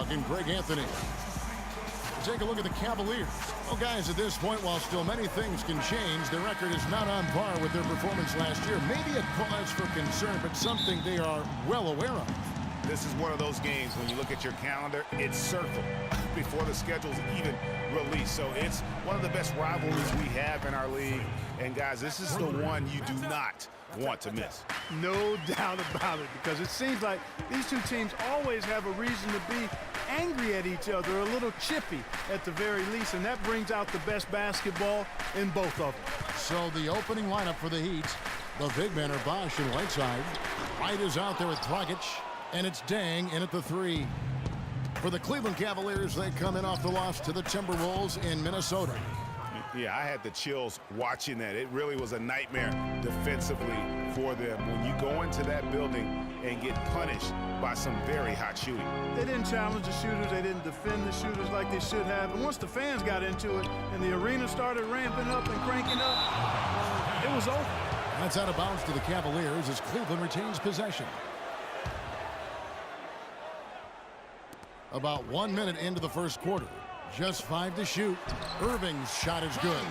dog and Greg Anthony. Take a look at the Cavaliers. Well, guys, at this point, while still many things can change, their record is not on par with their performance last year. Maybe a cause for concern, but something they are well aware of. This is one of those games when you look at your calendar, it's circled before the schedule's even released. So it's one of the best rivalries we have in our league. And, guys, this is the one you do not want to miss. No doubt about it, because it seems like these two teams always have a reason to be angry at each other, a little chippy at the very least, and that brings out the best basketball in both of them. So the opening lineup for the Heat, the big men are Bosch and Whiteside. White is out there with Dragic, and it's Dang in at the 3. For the Cleveland Cavaliers, they come in off the loss to the Timberwolves in Minnesota. Yeah, I had the chills watching that. It really was a nightmare defensively for them when you go into that building and get punished by some very hot shooting. They didn't challenge the shooters. They didn't defend the shooters like they should have. And once the fans got into it and the arena started ramping up and cranking up, it was over. That's out of bounds to the Cavaliers as Cleveland retains possession. About 1 minute into the first quarter. Just 5 to shoot. Irving's shot is good.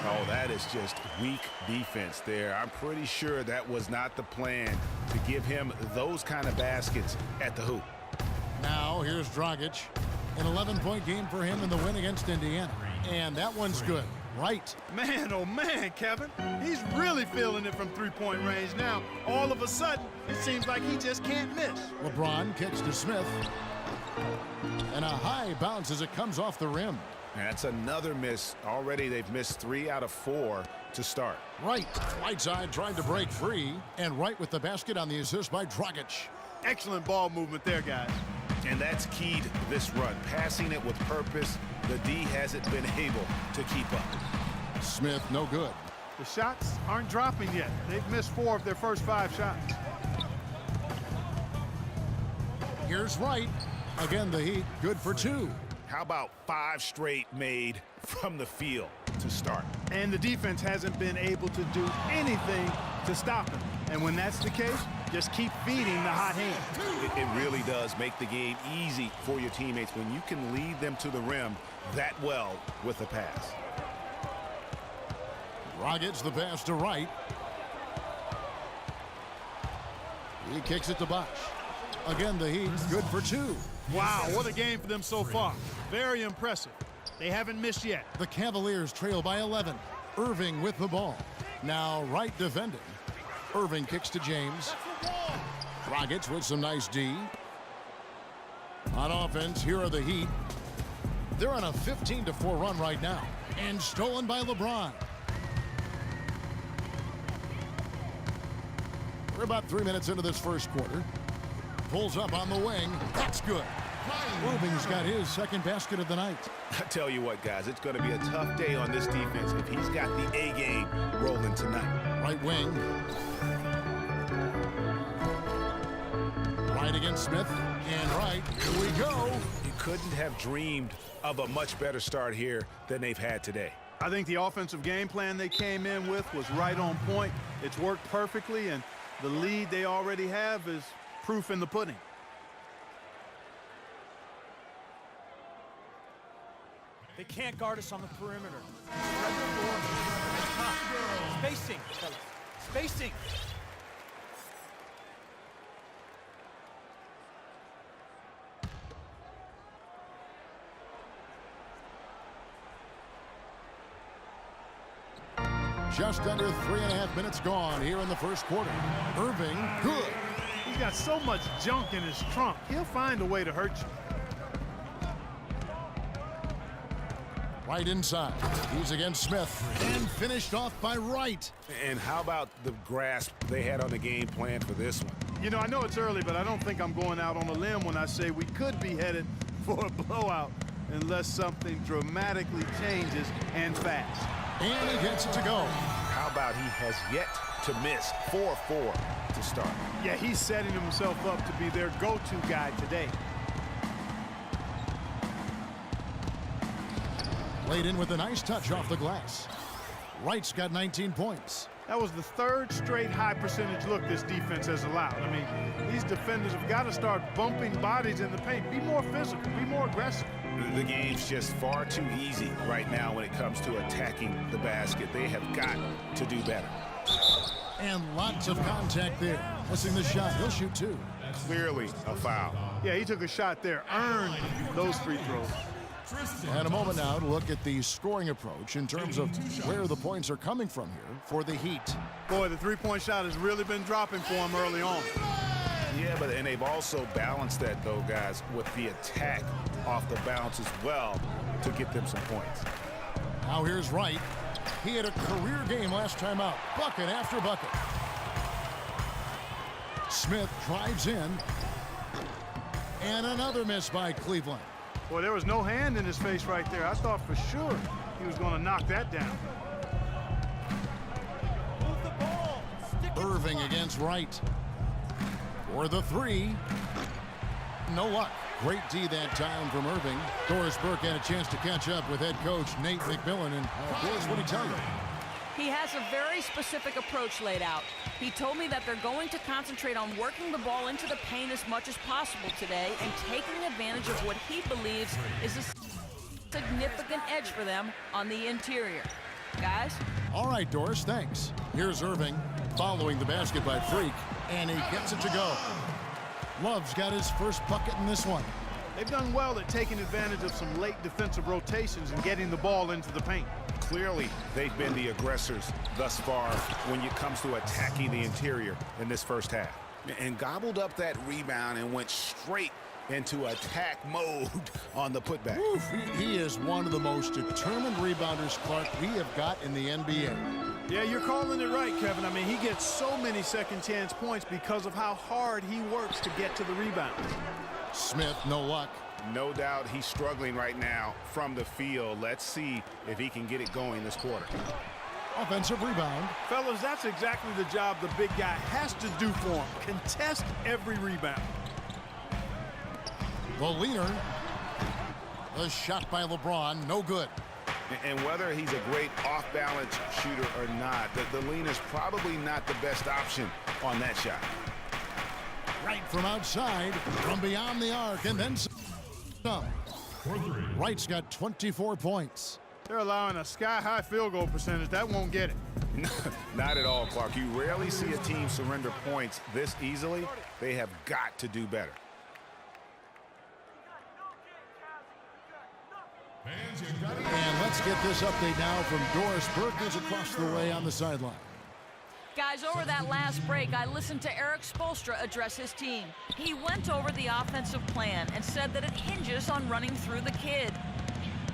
Oh, that is just weak defense there. I'm pretty sure that was not the plan to give him those kind of baskets at the hoop. Now here's Dragic. An 11-point game for him in the win against Indiana. And that one's good. Right. Man, oh man, Kevin. He's really feeling it from three-point range now. All of a sudden, it seems like he just can't miss. LeBron kicks to Smith. And a high bounce as it comes off the rim. That's another miss. Already they've missed 3 out of 4 to start. Right. Whiteside trying to break free. And Right with the basket on the assist by Dragic. Excellent ball movement there, guys. And that's keyed this run. Passing it with purpose. The D hasn't been able to keep up. Smith, no good. The shots aren't dropping yet. They've missed 4 of their first 5 shots. Here's Wright. Again, the Heat, good for 2. How about 5 straight made from the field to start? And the defense hasn't been able to do anything to stop him. And when that's the case, just keep feeding the hot hand. It really does make the game easy for your teammates when you can lead them to the rim that well with a pass. Dragic the pass to Wright. He kicks it to Bosch. Again, the Heat, good for 2. Wow, what a game for them so far. Very impressive. They haven't missed yet. The Cavaliers trail by 11. Irving with the ball. Now Wright defending. Irving kicks to James. Dragic with some nice D. On offense, here are the Heat. They're on a 15-4 run right now. And stolen by LeBron. We're about 3 minutes into this first quarter. Pulls up on the wing. That's good. Irving's got his second basket of the night. I tell you what, guys, it's going to be a tough day on this defense if he's got the A game rolling tonight. Right wing. Right against Smith. And right, here we go. You couldn't have dreamed of a much better start here than they've had today. I think the offensive game plan they came in with was right on point. It's worked perfectly, and the lead they already have is proof in the pudding. They can't guard us on the perimeter. Spacing, fellas. Spacing. Just under 3.5 minutes gone here in the first quarter. Irving, good. He's got so much junk in his trunk. He'll find a way to hurt you. Right inside. He's against Smith. And finished off by Wright. And how about the grasp they had on the game plan for this one? You know, I know it's early, but I don't think I'm going out on a limb when I say we could be headed for a blowout unless something dramatically changes and fast. And he gets it to go. How about he has yet to miss 4-4 to start? Yeah, he's setting himself up to be their go-to guy today. Laid in with a nice touch off the glass. Wright's got 19 points. That was the third straight high percentage look this defense has allowed. I mean, these defenders have got to start bumping bodies in the paint. Be more physical, be more aggressive. The game's just far too easy right now when it comes to attacking the basket. They have got to do better. And lots of contact there. Missing the shot. He'll shoot two. Clearly a foul. Yeah, he took a shot there, earned those free throws. And a moment now to look at the scoring approach in terms of where the points are coming from here for the Heat. Boy, the three-point shot has really been dropping for him early on. Yeah, and they've also balanced that, though, guys, with the attack off the bounce as well to get them some points. Now here's Wright. He had a career game last time out. Bucket after bucket. Smith drives in. And another miss by Cleveland. Boy, there was no hand in his face right there. I thought for sure he was going to knock that down. Move the ball. Stick it Irving to against Wright. For the three. No luck. Great D that time from Irving. Doris Burke had a chance to catch up with head coach Nate McMillan. And Doris, what did he tell you? He has a very specific approach laid out. He told me that they're going to concentrate on working the ball into the paint as much as possible today and taking advantage of what he believes is a significant edge for them on the interior. Guys? All right, Doris, thanks. Here's Irving following the basket by Freak, and he gets it to go. Love's got his first bucket in this one. They've done well at taking advantage of some late defensive rotations and getting the ball into the paint. Clearly, they've been the aggressors thus far when it comes to attacking the interior in this first half. And gobbled up that rebound and went straight into attack mode on the putback. Oof, he is one of the most determined rebounders, Clark, we have got in the NBA. Yeah, you're calling it right, Kevin. I mean, he gets so many second chance points because of how hard he works to get to the rebound. Smith, no luck. No doubt he's struggling right now from the field. Let's see if he can get it going this quarter. Offensive rebound. Fellas, that's exactly the job the big guy has to do for him. Contest every rebound. The leader. The shot by LeBron, no good. And whether he's a great off-balance shooter or not, the lean is probably not the best option on that shot. Right from outside, from beyond the arc, and then some. Wright's got 24 points. They're allowing a sky-high field goal percentage. That won't get it. Not at all, Clark. You rarely see a team surrender points this easily. They have got to do better. And let's get this update now from Doris Burke, who's across the way on the sideline. Guys, over that last break, I listened to Eric Spoelstra address his team. He went over the offensive plan and said that it hinges on running through the kid.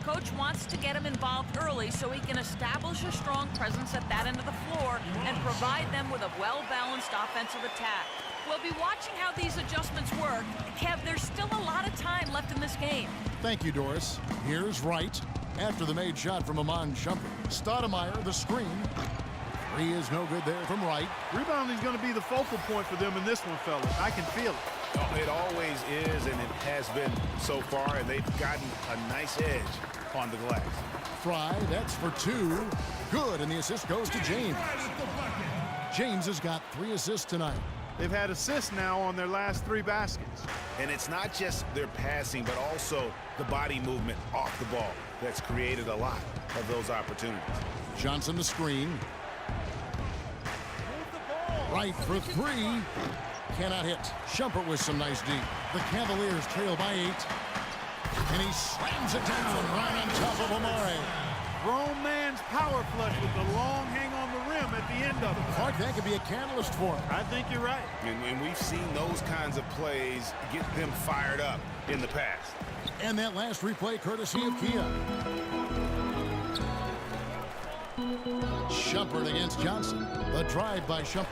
Coach wants to get him involved early so he can establish a strong presence at that end of the floor and provide them with a well-balanced offensive attack. We'll be watching how these adjustments work. Kev, there's still a lot of time left in this game. Thank you, Doris. Here's Wright after the made shot from Amon Shumpert. Stoudemire, the screen. Three is no good there from Wright. Rebounding is going to be the focal point for them in this one, fellas. I can feel it. Oh, it always is, and it has been so far, and they've gotten a nice edge on the glass. Fry, that's for two. Good, and the assist goes to James. James has got 3 assists tonight. They've had assists now on their last 3 baskets. And it's not just their passing, but also the body movement off the ball that's created a lot of those opportunities. Johnson the screen. Right for 3. Cannot hit. Shumpert with some nice D. The Cavaliers trail by 8. And he slams it down right on top of Amare. Grown man's power flush with the long hang on the rim at the end of it. Clark, that could be a catalyst for him. I think you're right. And we've seen those kinds of plays get them fired up in the past. And that last replay courtesy of Kia. Shumpert against Johnson. The drive by Shumpert.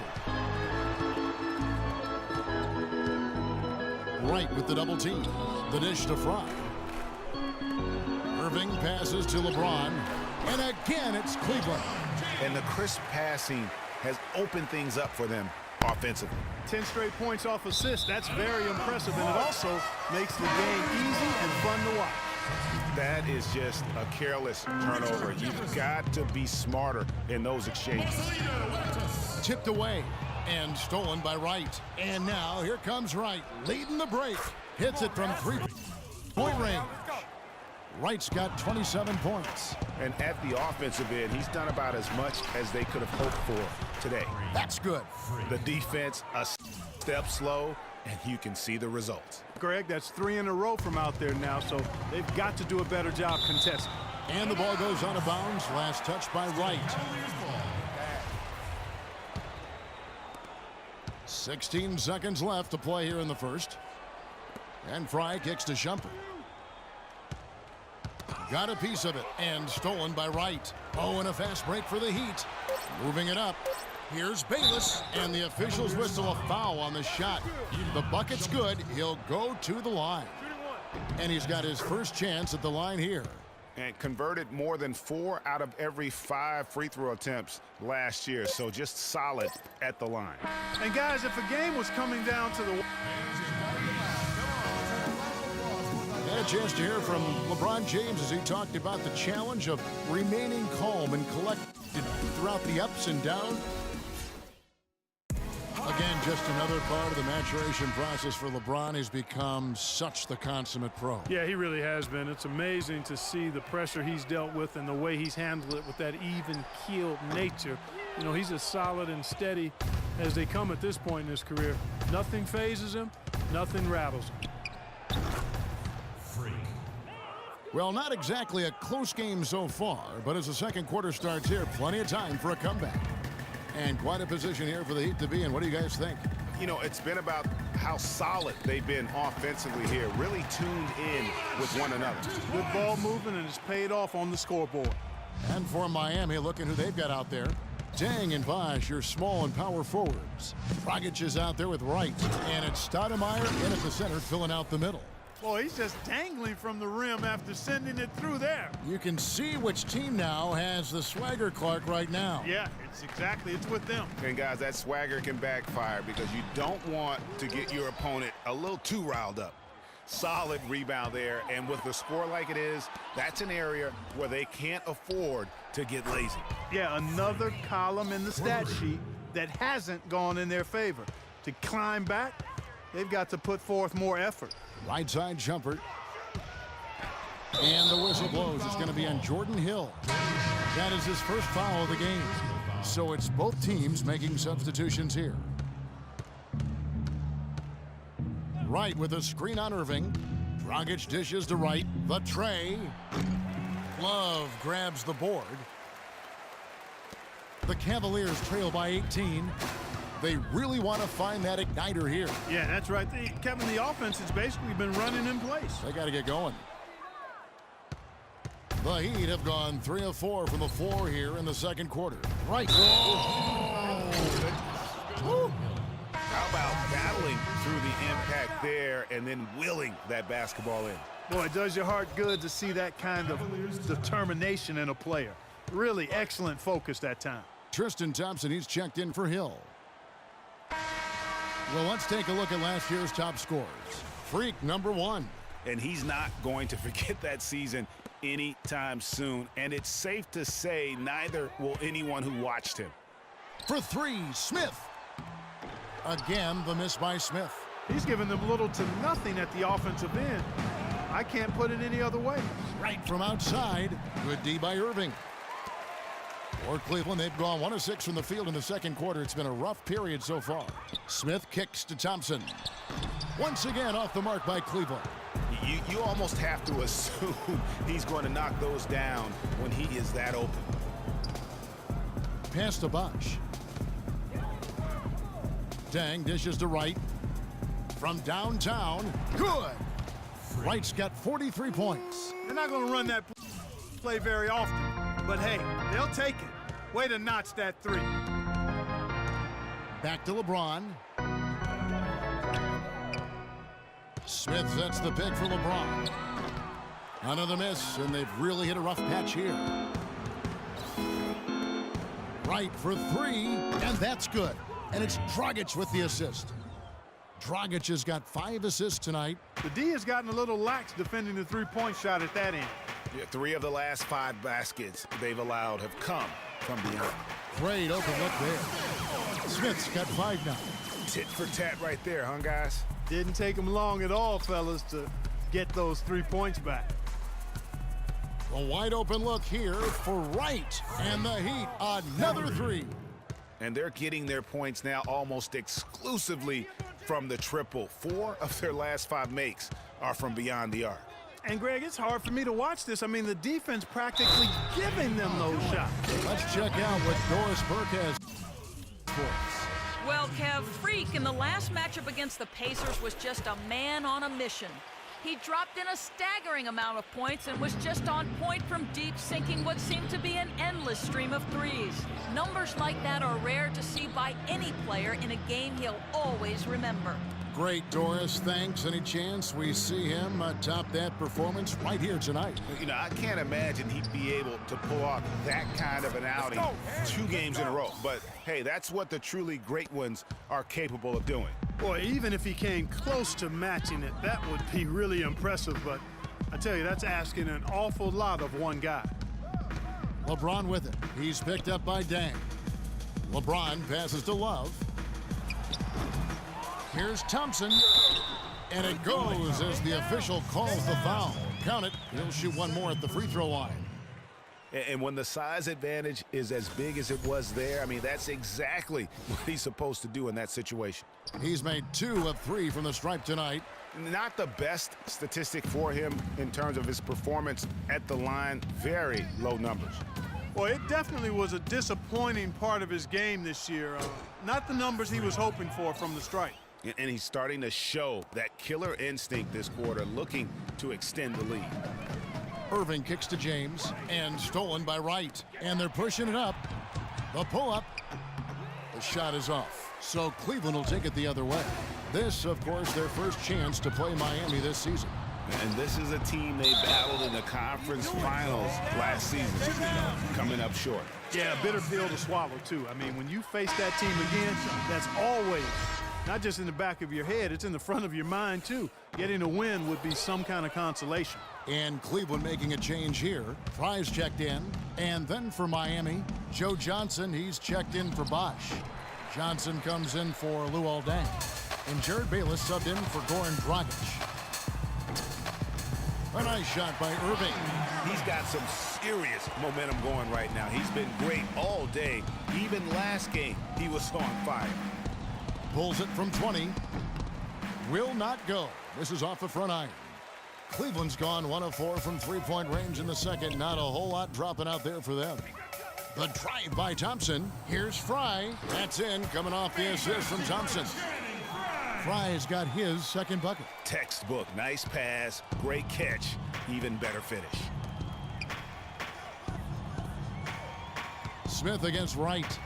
Wright with the double team. The dish to Fry. Irving passes to LeBron. And again, it's Cleveland. And the crisp passing has opened things up for them offensively. 10 straight points off assists. That's very impressive, and it also makes the game easy and fun to watch. That is just a careless turnover. You've got to be smarter in those exchanges. Tipped away and stolen by Wright. And now here comes Wright, leading the break. Hits it from three-point range. Wright's got 27 points. And at the offensive end, he's done about as much as they could have hoped for today. That's good. The defense a step slow, and you can see the results. Greg, that's 3 in a row from out there now, so they've got to do a better job contesting. And the ball goes out of bounds. Last touch by Wright. 16 seconds left to play here in the first. And Fry kicks to Shumpert. Got a piece of it and stolen by Wright. Oh, and a fast break for the Heat. Moving it up. Here's Bayless, and the officials whistle a foul on the shot. The bucket's good. He'll go to the line. And he's got his first chance at the line here. And converted more than 4 out of every 5 free throw attempts last year. So just solid at the line. And guys, if a game was coming down to the... Had a chance to hear from LeBron James as he talked about the challenge of remaining calm and collected throughout the ups and downs. Again, just another part of the maturation process for LeBron. He's become such the consummate pro. Yeah, he really has been. It's amazing to see the pressure he's dealt with and the way he's handled it with that even-keeled nature. You know, he's as solid and steady as they come at this point in his career. Nothing phases him, nothing rattles him. Well, not exactly a close game so far, but as the second quarter starts here, plenty of time for a comeback. And quite a position here for the Heat to be in. What do you guys think? You know, it's been about how solid they've been offensively here, really tuned in with one another. Good ball movement, and it's paid off on the scoreboard. And for Miami, looking who they've got out there. Dang and Bosch, your small and power forwards. Dragic is out there with Wright, and it's Stoudemire in at the center, filling out the middle. Boy, he's just dangling from the rim after sending it through there. You can see which team now has the swagger Clark right now. Yeah, it's with them. And guys, that swagger can backfire because you don't want to get your opponent a little too riled up. Solid rebound there, and with the score like it is, that's an area where they can't afford to get lazy. Yeah, another column in the stat sheet that hasn't gone in their favor. To climb back, they've got to put forth more effort. Right side Shumpert. And the whistle blows. It's going to be on Jordan Hill. That is his first foul of the game. So it's both teams making substitutions here. Wright with a screen on Irving. Dragic dishes to Wright. The tray. Love grabs the board. The Cavaliers trail by 18. They really want to find that igniter here. Yeah, that's right. Kevin, the offense has basically been running in place. They got to get going. The Heat have gone 3 of 4 from the floor here in the second quarter. Right. Woo. How about battling through the impact there and then willing that basketball in? Boy, it does your heart good to see that kind of determination in a player. Really excellent focus that time. Tristan Thompson, he's checked in for Hill. Well, let's take a look at last year's top scorers. Freak, number 1. And he's not going to forget that season anytime soon. And it's safe to say neither will anyone who watched him. For 3, Smith. Again, the miss by Smith. He's given them little to nothing at the offensive end. I can't put it any other way. Right from outside. Good D by Irving. For Cleveland, they've gone 1 of 6 from the field in the second quarter. It's been a rough period so far. Smith kicks to Thompson. Once again off the mark by Cleveland. You almost have to assume he's going to knock those down when he is that open. Pass to Bosch. Dang dishes to Wright. From downtown. Good. Wright's got 43 points. They're not going to run that play very often. But hey, they'll take it. Way to notch that 3. Back to LeBron. Smith sets the pick for LeBron. Another miss, and they've really hit a rough patch here. Wright for 3, and that's good. And it's Dragic with the assist. Dragic has got 5 assists tonight. The D has gotten a little lax defending the three-point shot at that end. Yeah, 3 of the last 5 baskets they've allowed have come from beyond. Great open look there. Smith's got 5 now. Tit for tat right there, huh, guys? Didn't take him long at all, fellas, to get those 3 points back. A wide open look here for Wright. And the Heat, another 3. And they're getting their points now almost exclusively from the triple. 4 of their last 5 makes are from beyond the arc. And, Greg, it's hard for me to watch this. I mean, the defense practically giving them those shots. Let's check out what Doris Burke has for us. Well, Kev, Freak in the last matchup against the Pacers was just a man on a mission. He dropped in a staggering amount of points and was just on point from deep, sinking what seemed to be an endless stream of threes. Numbers like that are rare to see by any player in a game he'll always remember. Great, Doris. Thanks. Any chance we see him top that performance right here tonight? You know, I can't imagine he'd be able to pull off that kind of an outing 2 games in a row. But, hey, that's what the truly great ones are capable of doing. Boy, even if he came close to matching it, that would be really impressive. But I tell you, that's asking an awful lot of one guy. LeBron with it. He's picked up by Dang. LeBron passes to Love. Here's Thompson. And it goes as the official calls the foul. Count it. He'll shoot 1 more at the free throw line. And when the size advantage is as big as it was there, I mean, that's exactly what he's supposed to do in that situation. He's made 2 of 3 from the stripe tonight. Not the best statistic for him in terms of his performance at the line. Very low numbers. Well, it definitely was a disappointing part of his game this year. Not the numbers he was hoping for from the stripe. And he's starting to show that killer instinct this quarter, looking to extend the lead. Irving kicks to James, and stolen by Wright. And they're pushing it up. The pull-up. The shot is off. So Cleveland will take it the other way. This, of course, their first chance to play Miami this season. And this is a team they battled in the conference finals last season, coming up short. Yeah, a bitter pill to swallow, too. I mean, when you face that team again, that's always not just in the back of your head, it's in the front of your mind, too. Getting a win would be some kind of consolation. And Cleveland making a change here. Fry's checked in. And then for Miami, Joe Johnson, he's checked in for Bosch. Johnson comes in for Luol Deng. And Jared Bayless subbed in for Goran Dragic. A nice shot by Irving. He's got some serious momentum going right now. He's been great all day. Even last game, he was on fire. Pulls it from 20. Will not go. This is off the front iron. Cleveland's gone 1 of 4 from 3-point range in the second. Not a whole lot dropping out there for them. The drive by Thompson. Here's Fry. That's in, coming off the assist from Thompson. Fry's got his second bucket. Textbook, nice pass, great catch, even better finish. Smith against Wright.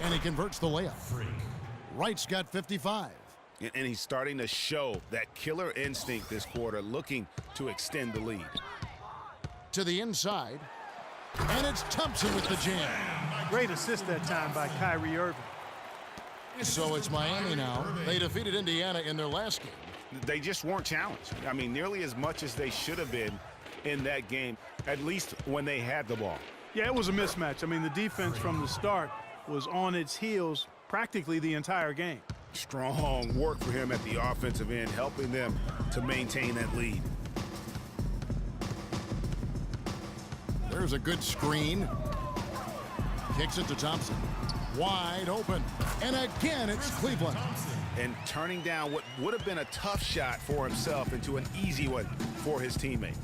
And he converts the layup. Wright's got 55. And he's starting to show that killer instinct this quarter, looking to extend the lead. To the inside. And it's Thompson with the jam. Great assist that time by Kyrie Irving. So it's Miami now. They defeated Indiana in their last game. They just weren't challenged. I mean, nearly as much as they should have been in that game, at least when they had the ball. Yeah, it was a mismatch. I mean, the defense from the start was on its heels practically the entire game. Strong work for him at the offensive end, helping them to maintain that lead. There's a good screen. Kicks it to Thompson. Wide open. And again, it's Cleveland. And turning down what would have been a tough shot for himself into an easy one for his teammate.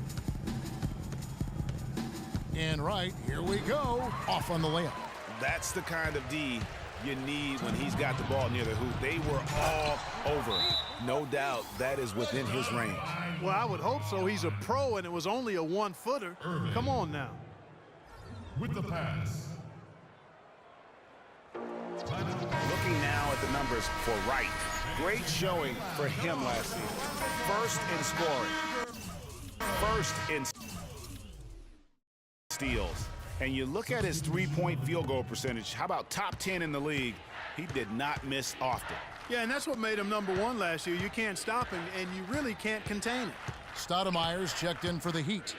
And right, here we go. Off on the layup. That's the kind of D you need when he's got the ball near the hoop. They were all over. No doubt that is within his range. Well, I would hope so. He's a pro, and it was only a 1-footer. Come on now. With the pass. Looking now at the numbers for Wright. Great showing for him last season. First in scoring. First in steals. And you look at his three-point field goal percentage. How about top 10 in the league He did not miss often. Yeah, and that's what made him #1 last year. You can't stop him, and you really can't contain it. Stoudemire's checked in for the Heat.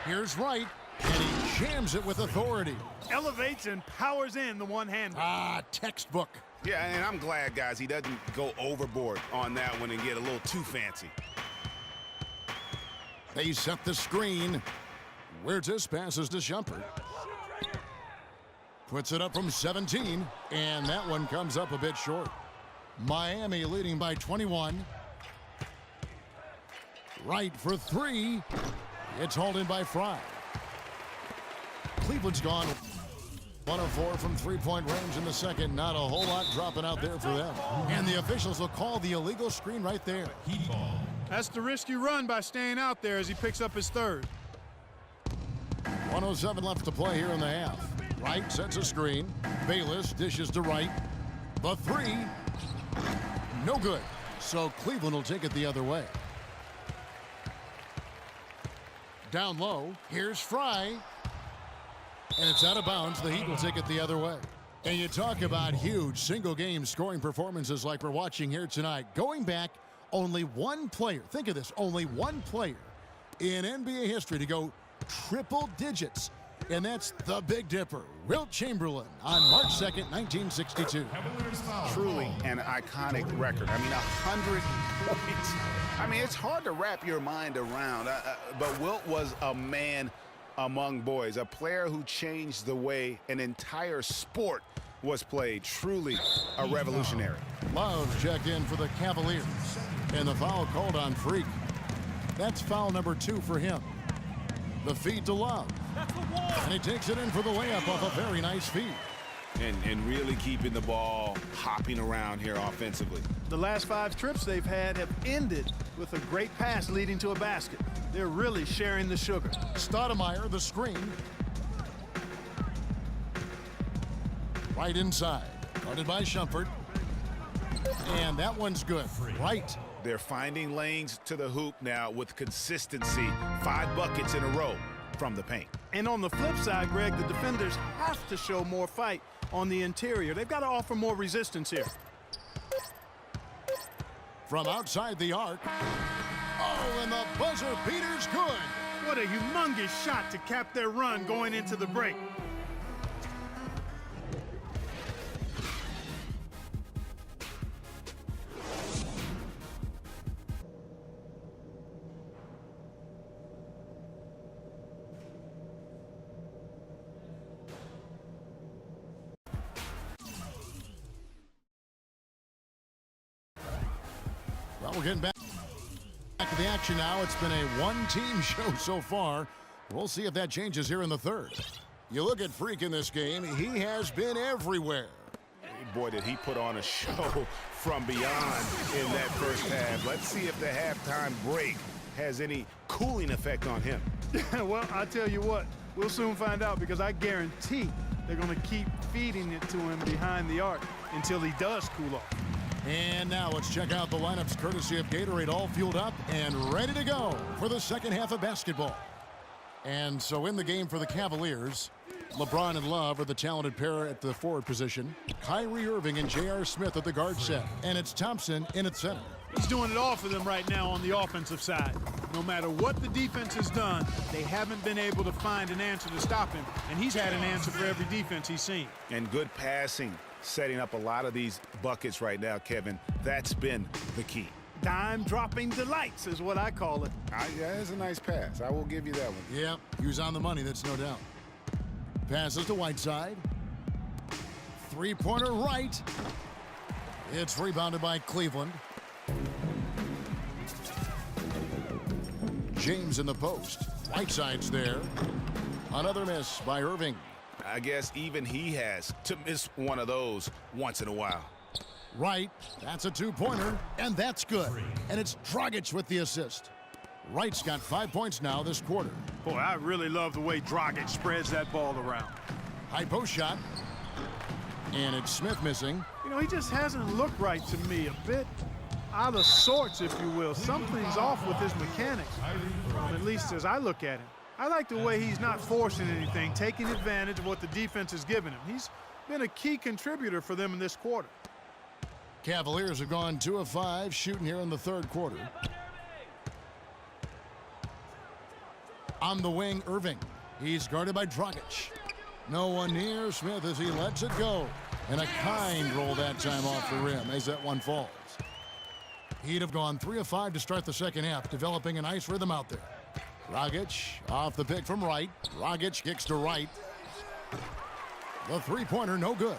Here's Wright, and he jams it with authority. Elevates and powers in the one-hander. Ah, textbook. Yeah, and I'm glad, guys, he doesn't go overboard on that one and get a little too fancy. They set the screen. Wirtz passes to Shumpert. Puts it up from 17, and that one comes up a bit short. Miami leading by 21. Wright for 3. It's hauled in by Fry. Cleveland's gone 1 of 4 from three-point range in the second. Not a whole lot dropping out there for them. And the officials will call the illegal screen right there. Heat ball. That's the risk you run by staying out there as he picks up his third. 1:07 left to play here in the half. Wright sets a screen. Bayless dishes to Wright. The 3. No good. So Cleveland will take it the other way. Down low. Here's Fry. And it's out of bounds. The Heat will take it the other way. And you talk about huge single-game scoring performances like we're watching here tonight. Going back, only one player, think of this, only one player in NBA history to go triple digits. And that's the Big Dipper, Wilt Chamberlain, on March 2nd, 1962. Truly an iconic record. I mean, 100 points. I mean, it's hard to wrap your mind around. But Wilt was a man among boys, a player who changed the way an entire sport was played. Truly a revolutionary. Love checked in for the Cavaliers. And the foul called on Freak. That's foul number 2 for him. The feed to Love. And he takes it in for the layup off a very nice feed. And really keeping the ball hopping around here offensively. The last 5 trips they've had have ended with a great pass leading to a basket. They're really sharing the sugar. Stoudemire, the screen. Right inside. Guarded by Shumpert. And that one's good. Right. They're finding lanes to the hoop now with consistency. 5 buckets in a row from the paint. And on the flip side, Greg, the defenders have to show more fight on the interior. They've got to offer more resistance here. From outside the arc. Oh, and the buzzer beater's good. What a humongous shot to cap their run going into the break. Well, we're getting back to the action now. It's been a one-team show so far. We'll see if that changes here in the third. You look at Freak in this game, he has been everywhere. Boy, did he put on a show from beyond in that first half. Let's see if the halftime break has any cooling effect on him. Well, I tell you what, we'll soon find out, because I guarantee they're going to keep feeding it to him behind the arc until he does cool off. And now let's check out the lineups courtesy of Gatorade, all fueled up and ready to go for the second half of basketball. And so in the game for the Cavaliers, LeBron and Love are the talented pair at the forward position. Kyrie Irving and J.R. Smith at the guard set. And it's Thompson in at center. He's doing it all for them right now on the offensive side. No matter what the defense has done, they haven't been able to find an answer to stop him. And he's had an answer for every defense he's seen. And good passing, setting up a lot of these buckets right now, Kevin. That's been the key. Dime-dropping delights is what I call it. Yeah, it's a nice pass. I will give you that one. Yeah, he was on the money, that's no doubt. Passes to Whiteside. Three-pointer right. It's rebounded by Cleveland. James in the post. Whiteside's there. Another miss by Irving. I guess even he has to miss one of those once in a while. Right, that's a two-pointer, and that's good. And it's Dragic with the assist. Wright's got 5 points now this quarter. Boy, I really love the way Dragic spreads that ball around. High post shot. And it's Smith missing. You know, he just hasn't looked right to me. A bit out of sorts, if you will. Something's off with his mechanics, at least as I look at him. I like the way he's not forcing anything, taking advantage of what the defense is giving him. He's been a key contributor for them in this quarter. Cavaliers have gone 2 of 5 shooting here in the third quarter. On the wing, Irving. He's guarded by Dragic. No one near Smith as he lets it go. And a kind roll that time off the rim as that one falls. He'd have gone 3 of 5 to start the second half, developing a nice rhythm out there. Dragic off the pick from right. Dragic kicks to right. The three-pointer no good.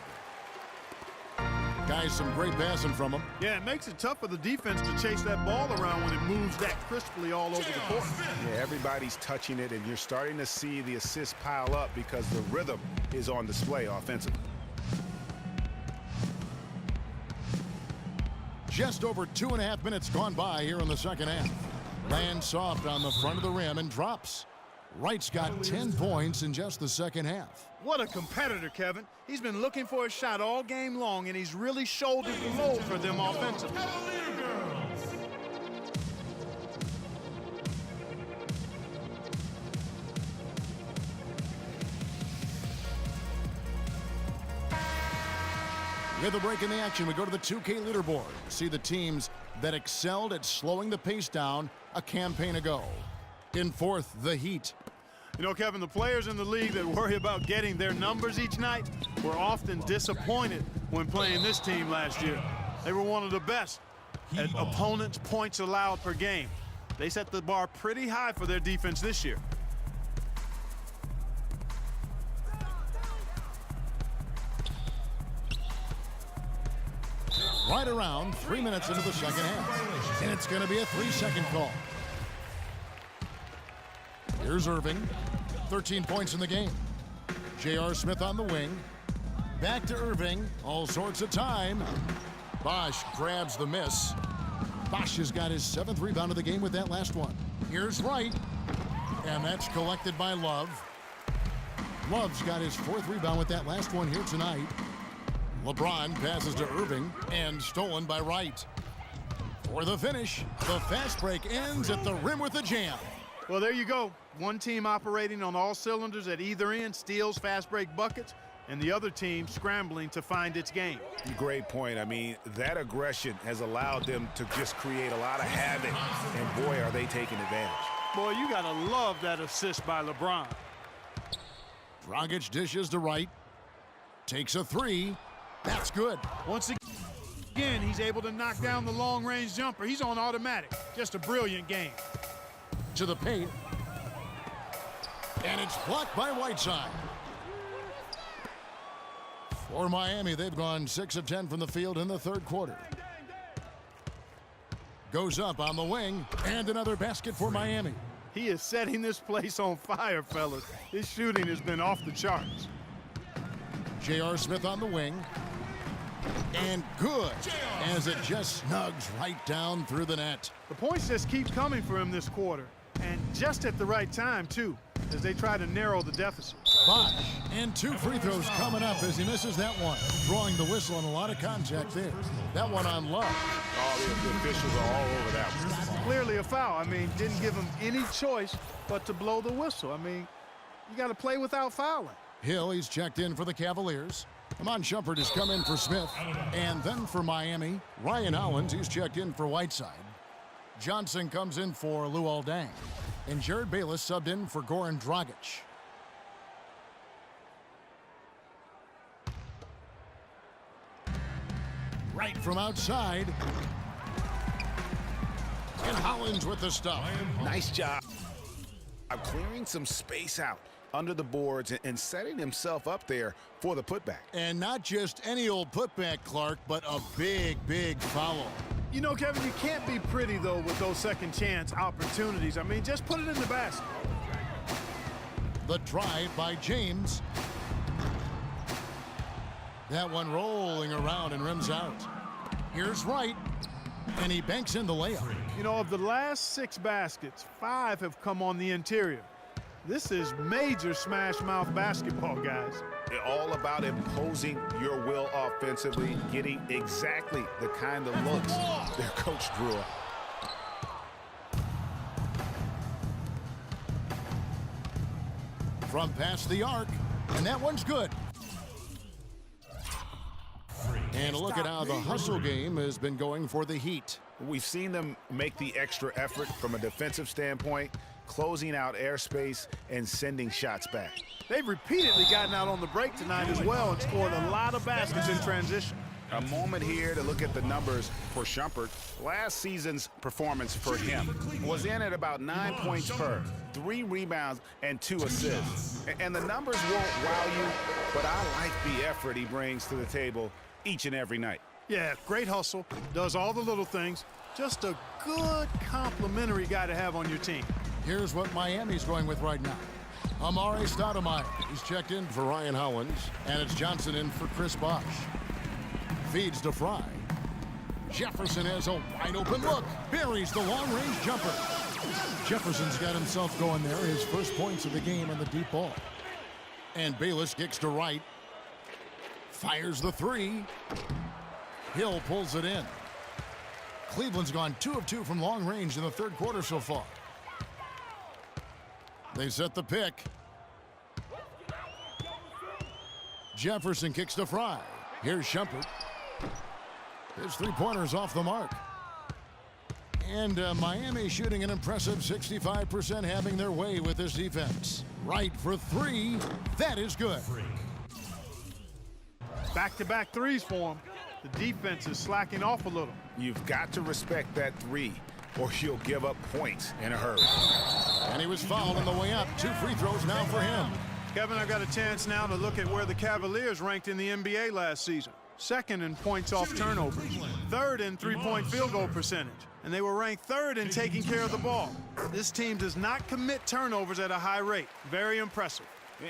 Guys, some great passing from him. Yeah, it makes it tough for the defense to chase that ball around when it moves that crisply all over the court. Yeah, everybody's touching it, and you're starting to see the assists pile up because the rhythm is on display offensively. Just over 2.5 minutes gone by here in the second half. Lands soft on the front of the rim and drops. Wright's got 10 points in just the second half. What a competitor, Kevin. He's been looking for a shot all game long, and he's really shouldered the load for them offensively. With a break in the action, we go to the 2K leaderboard. See the teams that excelled at slowing the pace down a campaign ago. In fourth, the Heat. You know, Kevin, the players in the league that worry about getting their numbers each night were often disappointed when playing this team last year. They were one of the best at opponents' points allowed per game. They set the bar pretty high for their defense this year. Right around 3 minutes into the second half. And it's going to be a 3-second call. Here's Irving. 13 points in the game. J.R. Smith on the wing. Back to Irving. All sorts of time. Bosch grabs the miss. Bosch has got his 7th rebound of the game with that last one. Here's Wright. And that's collected by Love. Love's got his 4th rebound with that last one here tonight. LeBron passes to Irving and stolen by Wright. For the finish, the fast break ends at the rim with a jam. Well, there you go. One team operating on all cylinders at either end, steals fast break buckets, and the other team scrambling to find its game. Great point. I mean, that aggression has allowed them to just create a lot of havoc, and boy, are they taking advantage. Boy, you got to love that assist by LeBron. Dragic dishes to Wright. Takes a 3. That's good. Once again, he's able to knock down the long-range jumper. He's on automatic. Just a brilliant game. To the paint. And it's blocked by Whiteside. For Miami, they've gone 6 of 10 from the field in the third quarter. Goes up on the wing, and another basket for Miami. He is setting this place on fire, fellas. His shooting has been off the charts. J.R. Smith on the wing. And good, as it just snugs right down through the net. The points just keep coming for him this quarter, and just at the right time, too, as they try to narrow the deficit. Bosch, and 2 free throws coming up as he misses that one. Drawing the whistle and a lot of contact there. That one on Love. All the officials are all over that one. Clearly a foul. I mean, didn't give him any choice but to blow the whistle. I mean, you got to play without fouling. Hill, he's checked in for the Cavaliers. Amon Shumpert has come in for Smith. And then for Miami, Ryan Hollins, he's checked in for Whiteside. Johnson comes in for Luol Deng. And Jared Bayless subbed in for Goran Dragic. Right from outside. And Hollins with the stuff. Nice job. Clearing some space out under the boards and setting himself up there for the putback. And not just any old putback, Clark, but a big, big foul. You know, Kevin, you can't be pretty, though, with those second chance opportunities. I mean, just put it in the basket. The drive by James. That one rolling around and rims out. Here's Wright, and he banks in the layup. You know, of the last 6 baskets, 5 have come on the interior. This is major smash-mouth basketball, guys. All about imposing your will offensively, getting exactly the kind of looks their coach drew up. From past the arc, and that one's good. And a look at how the hustle game has been going for the Heat. We've seen them make the extra effort from a defensive standpoint, closing out airspace and sending shots back. They've repeatedly gotten out on the break tonight as well and scored a lot of baskets in transition. A moment here to look at the numbers for Shumpert. Last season's performance for him was in at about 9 points per, 3 rebounds, and 2 assists. And the numbers won't wow you, but I like the effort he brings to the table each and every night. Yeah, great hustle, does all the little things. Just a good complimentary guy to have on your team. Here's what Miami's going with right now. Amare Stoudemire. He's checked in for Ryan Hollins, and it's Johnson in for Chris Bosh. Feeds to Fry. Jefferson has a wide open look. Buries the long-range jumper. Jefferson's got himself going there. His first points of the game on the deep ball. And Bayless kicks to right. Fires the 3. Hill pulls it in. Cleveland's gone 2 of 2 from long range in the third quarter so far. They set the pick. Jefferson kicks to Fry. Here's Shumpert. His 3-pointer's off the mark. And Miami shooting an impressive 65%, having their way with this defense. Right for 3. That is good. Back-to-back threes for him. The defense is slacking off a little. You've got to respect that 3, or you'll give up points in a hurry. And he was fouled on the way up. 2 free throws now for him. Kevin, I've got a chance now to look at where the Cavaliers ranked in the NBA last season. 2nd in points off turnovers, 3rd in three-point field goal percentage, and they were ranked 3rd in taking care of the ball. This team does not commit turnovers at a high rate. Very impressive.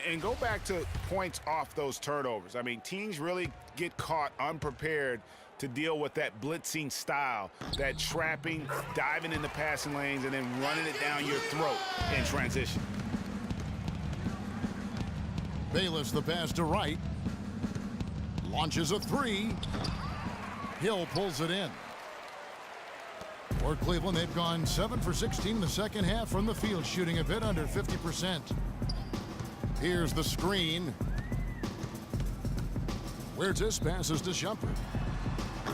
And go back to points off those turnovers. I mean, teams really get caught unprepared to deal with that blitzing style, that trapping, diving in the passing lanes, and then running it down your throat in transition. Bayless the pass to right. Launches a 3. Hill pulls it in. For Cleveland, they've gone 7 for 16 in the second half from the field, shooting a bit under 50%. Here's the screen. Huertas passes to Shumpert.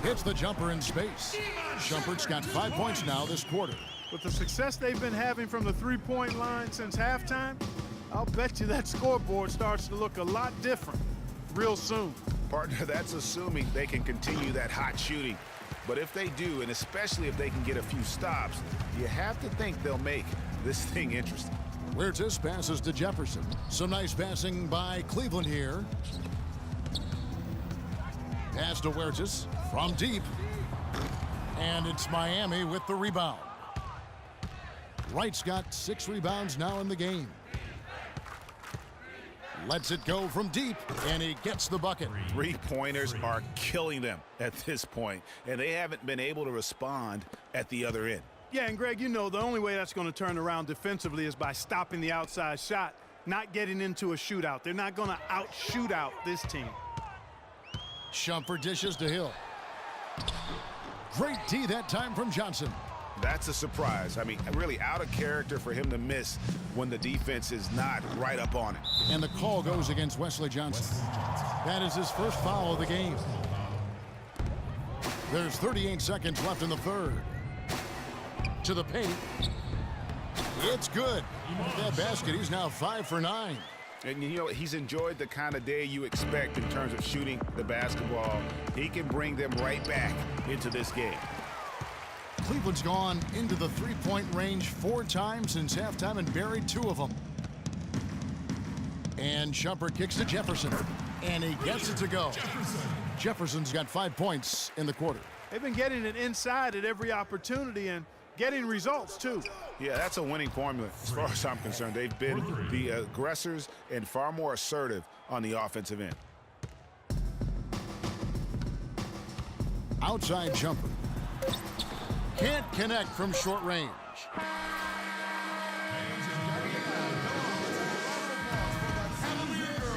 Hits the jumper in space. Shumpert's got 5 points now this quarter. With the success they've been having from the three-point line since halftime, I'll bet you that scoreboard starts to look a lot different real soon. Partner, that's assuming they can continue that hot shooting. But if they do, and especially if they can get a few stops, you have to think they'll make this thing interesting. Huertas passes to Jefferson. Some nice passing by Cleveland here. Pass to Huertas from deep. And it's Miami with the rebound. Wright's got 6 rebounds now in the game. Lets it go from deep, and he gets the bucket. 3-pointers are killing them at this point, and they haven't been able to respond at the other end. Yeah, and Greg, you know the only way that's going to turn around defensively is by stopping the outside shot, not getting into a shootout. They're not going to out-shoot out this team. Shumpert dishes to Hill. Great D that time from Johnson. That's a surprise. I mean, really out of character for him to miss when the defense is not right up on it. And the call goes against Wesley Johnson. That is his first foul of the game. There's 38 seconds left in the third. To the paint. It's good. That basket, he's now 5 for 9. And you know, he's enjoyed the kind of day you expect in terms of shooting the basketball. He can bring them right back into this game. Cleveland's gone into the 3-point range 4 times since halftime and buried 2 of them. And Shumpert kicks to Jefferson. And he gets it to go. Jefferson's got 5 points in the quarter. They've been getting it inside at every opportunity and getting results, too. Yeah, that's a winning formula as far as I'm concerned. They've been the aggressors and far more assertive on the offensive end. Outside Shumpert. Can't connect from short range.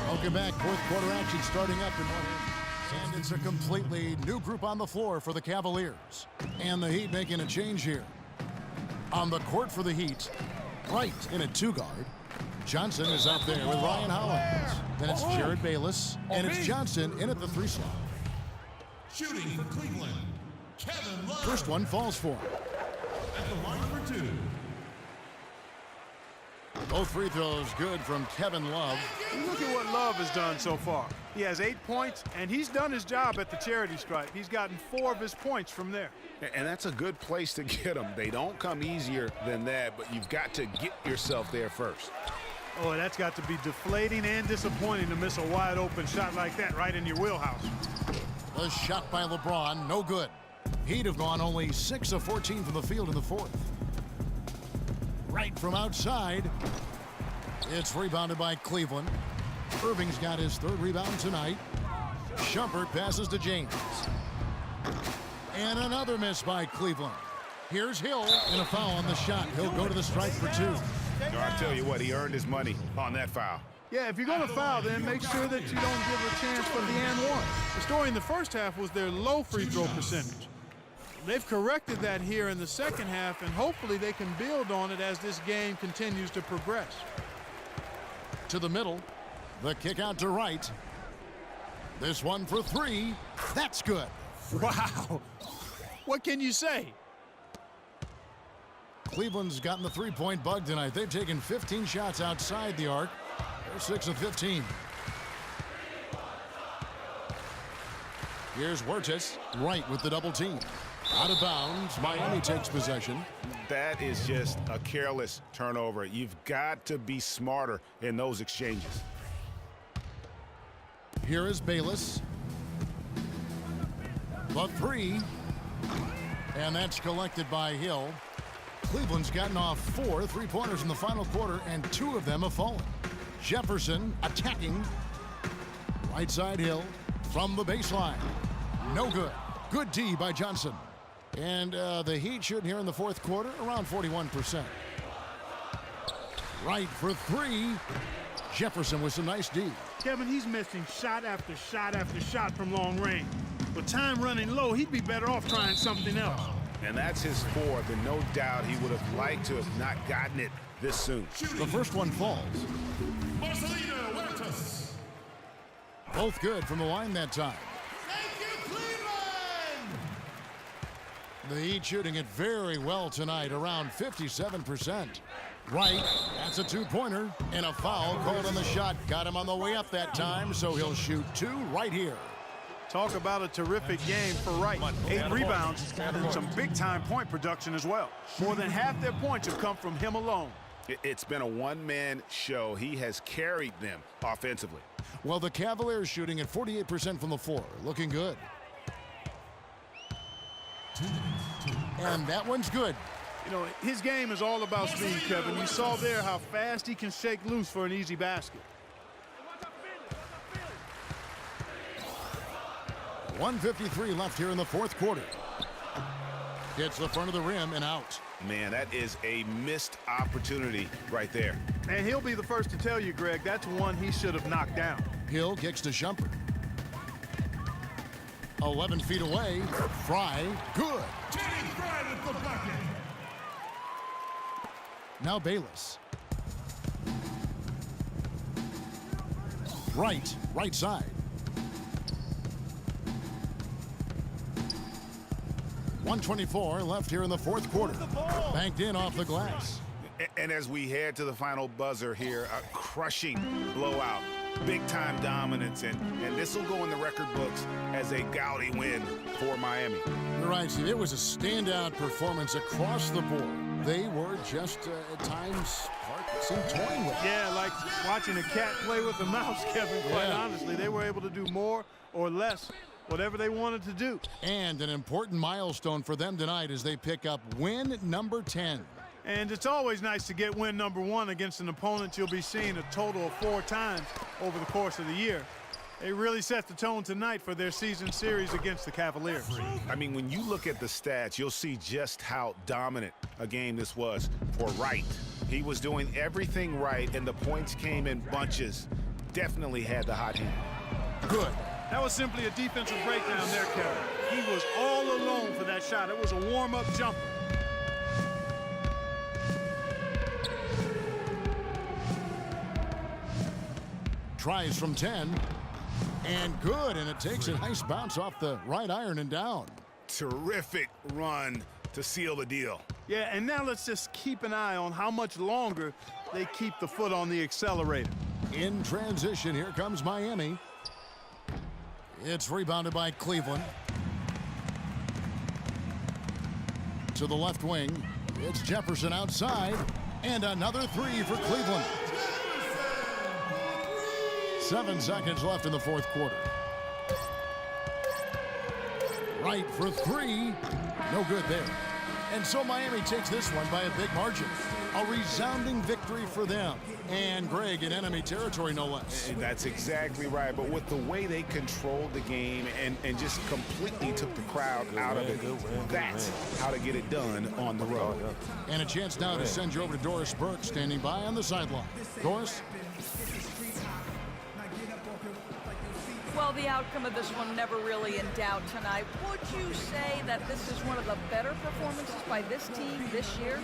Welcome back. Fourth quarter action starting up in 1 minute. And it's a completely new group on the floor for the Cavaliers. And the Heat making a change here. On the court for the Heat, Wright in a 2-guard. Johnson is up there with Ryan Hollins. Then it's Jared Bayless. And it's Johnson in at the 3 slot. Shooting for Cleveland, Kevin Love. First one falls for him. At the line for 2. Both free throws good from Kevin Love. Look at what Love has done so far. He has 8 points, and he's done his job at the charity stripe. He's gotten 4 of his points from there. And that's a good place to get them. They don't come easier than that, but you've got to get yourself there first. Oh, that's got to be deflating and disappointing to miss a wide-open shot like that right in your wheelhouse. The shot by LeBron, no good. He'd have gone only 6 of 14 from the field in the fourth. Right from outside. It's rebounded by Cleveland. Irving's got his 3rd rebound tonight. Shumpert passes to James. And another miss by Cleveland. Here's Hill, and a foul on the shot. He'll go to the stripe for 2. No, I tell you what, he earned his money on that foul. Yeah, if you're going to foul, then make sure that you don't give a chance for the and one. The story in the first half was their low free throw percentage. They've corrected that here in the second half, and hopefully they can build on it as this game continues to progress. To the middle. The kick out to right. This one for 3. That's good. Wow. What can you say? Cleveland's gotten the three-point bug tonight. They've taken 15 shots outside the arc. They're 6 of 15. Here's Huertas, right with the double team. Out of bounds, Miami takes possession. That is just a careless turnover. You've got to be smarter in those exchanges. Here is Bayless. The 3. And that's collected by Hill. Cleveland's gotten off 4 3-pointers in the final quarter, and 2 of them have fallen. Jefferson attacking. Right side Hill from the baseline. No good. Good D by Johnson. And the Heat shooting here in the fourth quarter around 41%. Right for 3. Jefferson with some nice D. Kevin, he's missing shot after shot after shot from long range. With time running low, he'd be better off trying something else. And that's his 4th, and no doubt he would have liked to have not gotten it this soon. The first one falls. Marcelino Huertas. Both good from the line that time. Thank you, Cleveland. The Heat shooting it very well tonight, around 57%. Right, that's a 2-pointer, and a foul called on the shot. Got him on the way up that time, so he'll shoot 2 right here. Talk about a terrific game for Wright. 8 rebounds and some big-time point production as well. More than half their points have come from him alone. It's been a one-man show. He has carried them offensively. Well, the Cavaliers shooting at 48% from the floor. Looking good. And that one's good. You know, his game is all about speed, Kevin. You saw there how fast he can shake loose for an easy basket. 1:53 left here in the fourth quarter. Hits the front of the rim and out. Man, that is a missed opportunity right there. And he'll be the first to tell you, Greg, that's one he should have knocked down. Hill kicks to Shumpert. 11 feet away. Fry, good. Jenny Fry with the bucket. Now Bayless. Right side. 1:24 left here in the fourth quarter. Banked in off the glass. And as we head to the final buzzer here, a crushing blowout, big-time dominance, and this will go in the record books as a gaudy win for Miami. You're right, Steve. It was a standout performance across the board. They were just, at times, seemed toying with it. Yeah, like watching a cat play with a mouse, Kevin, quite honestly. They were able to do more or less, whatever they wanted to do. And an important milestone for them tonight as they pick up win number 10. And it's always nice to get win number 1 against an opponent you'll be seeing a total of 4 times over the course of the year. They really set the tone tonight for their season series against the Cavaliers. I mean, when you look at the stats, you'll see just how dominant a game this was for Wright. He was doing everything right, and the points came in bunches. Definitely had the hot hand. Good. That was simply a defensive breakdown there, Kevin. He was all alone for that shot. It was a warm-up jumper. Tries from 10. And good, and it takes a nice bounce off the right iron and down. Terrific run to seal the deal. Yeah, and now let's just keep an eye on how much longer they keep the foot on the accelerator. In transition, here comes Miami. It's rebounded by Cleveland. To the left wing, it's Jefferson outside, and another three for Cleveland. 7 seconds left in the fourth quarter. Right for three. No good there. And so Miami takes this one by a big margin. A resounding victory for them. And Greg in enemy territory, no less. And that's exactly right. But with the way they controlled the game and just completely took the crowd out of it, that's how to get it done on the road. And a chance now to send you over to Doris Burke, standing by on the sideline. Doris? Well, the outcome of this one never really in doubt tonight. Would you say that this is one of the better performances by this team this year?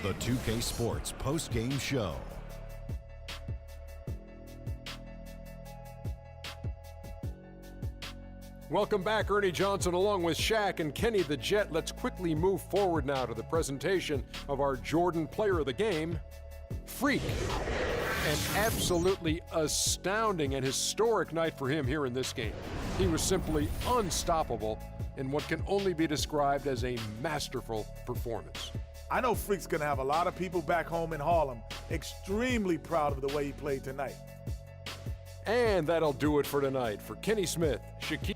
The 2K Sports post-game show. Welcome back, Ernie Johnson along with Shaq and Kenny the Jet. Let's quickly move forward now to the presentation of our Jordan Player of the Game, Freak. An absolutely astounding and historic night for him here in this game. He was simply unstoppable in what can only be described as a masterful performance. I know Freak's going to have a lot of people back home in Harlem extremely proud of the way he played tonight. And that'll do it for tonight. For Kenny Smith, Shaquille